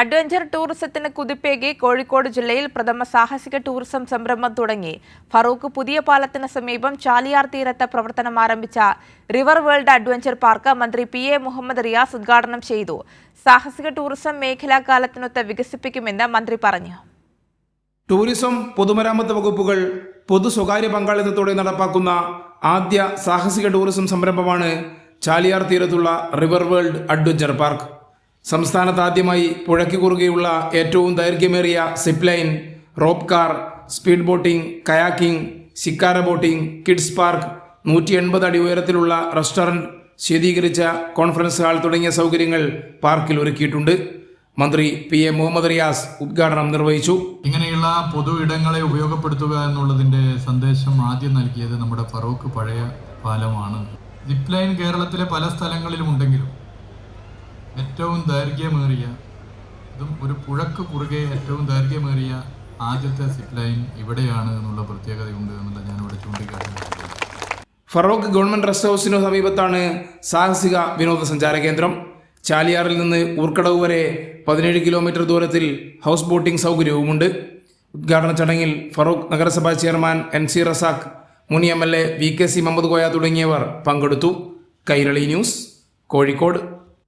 Adventure ടൂറിസത്തിന് കുതിപ്പേകി കോഴിക്കോട് ജില്ലയിൽ പ്രഥമ സാഹസിക ടൂറിസം സംരംഭം തുടങ്ങി. ഫറൂഖ് പുതിയ പാലത്തിന് സമീപം ചാലിയാർ തീരത്ത് പ്രവർത്തനം ആരംഭിച്ച റിവർ വേൾഡ് അഡ്വഞ്ചർ പാർക്ക് മന്ത്രി PA മുഹമ്മദ് റിയാസ് ഉദ്ഘാടനം ചെയ്തു. സാഹസിക ടൂറിസം മേഖലാ കാലത്തിനൊത്ത് വികസിപ്പിക്കുമെന്ന് മന്ത്രി പറഞ്ഞു. ടൂറിസം, പൊതുമരാമത്ത് വകുപ്പുകൾ പൊതു സ്വകാര്യ പങ്കാളിത്തത്തോടെ നടപ്പാക്കുന്ന ആദ്യ സാഹസിക ടൂറിസം സംരംഭമാണ് ചാലിയാർ തീരത്തുള്ള റിവർ വേൾഡ് അഡ്വഞ്ചർ പാർക്ക്. സംസ്ഥാനത്ത് ആദ്യമായി പുഴയ്ക്ക് കുറുകെയുള്ള ഏറ്റവും ദൈർഘ്യമേറിയ zip line, rope car, speed boating, kayaking, shikara boating, kids park, 180 അടി ഉയരത്തിലുള്ള റെസ്റ്റോറന്റ്, ശീതീകരിച്ച കോൺഫറൻസ് ഹാൾ തുടങ്ങിയ സൗകര്യങ്ങൾ പാർക്കിൽ ഒരുക്കിയിട്ടുണ്ട്. മന്ത്രി PA മുഹമ്മദ് റിയാസ് ഉദ്ഘാടനം നിർവഹിച്ചു. ഇങ്ങനെയുള്ള പൊതു ഇടങ്ങളെ ഉപയോഗപ്പെടുത്തുക എന്നുള്ളതിൻ്റെ സന്ദേശം ആദ്യം നൽകിയത് നമ്മുടെ ഫറൂഖ് പഴയ പാലമാണ്. സിപ്പ് ലൈൻ കേരളത്തിലെ പല സ്ഥലങ്ങളിലും ഉണ്ടെങ്കിലും ഏറ്റവും ദൈർഘ്യമേറിയ, ഇതും ഒരു പുഴക്ക് കുറുകെ ഏറ്റവും ദൈർഘ്യമേറിയ ആദ്യത്തെ സിപ്പ് ലൈൻ ഇവിടെയാണ് എന്നുള്ള പ്രത്യേകതയുണ്ട് എന്നുള്ള ഞാനിവിടെ ചൂണ്ടിക്കാട്ടുന്നു. ഫറൂഖ് ഗവൺമെന്റ് റെസ്റ്റ് ഹൗസിനു സമീപത്താണ് സാഹസിക വിനോദസഞ്ചാര കേന്ദ്രം. ചാലിയാറിൽ നിന്ന് ഊർക്കടവ് വരെ 17 കിലോമീറ്റർ ദൂരത്തിൽ ഹൗസ് ബോട്ടിംഗ് സൗകര്യവുമുണ്ട്. ഉദ്ഘാടന ചടങ്ങിൽ ഫറൂഖ് നഗരസഭാ ചെയർമാൻ NC റസാഖ്, മുൻ MLA VKC മുഹമ്മദ് കോയ തുടങ്ങിയവർ പങ്കെടുത്തു. കൈരളി ന്യൂസ്, കോഴിക്കോട്.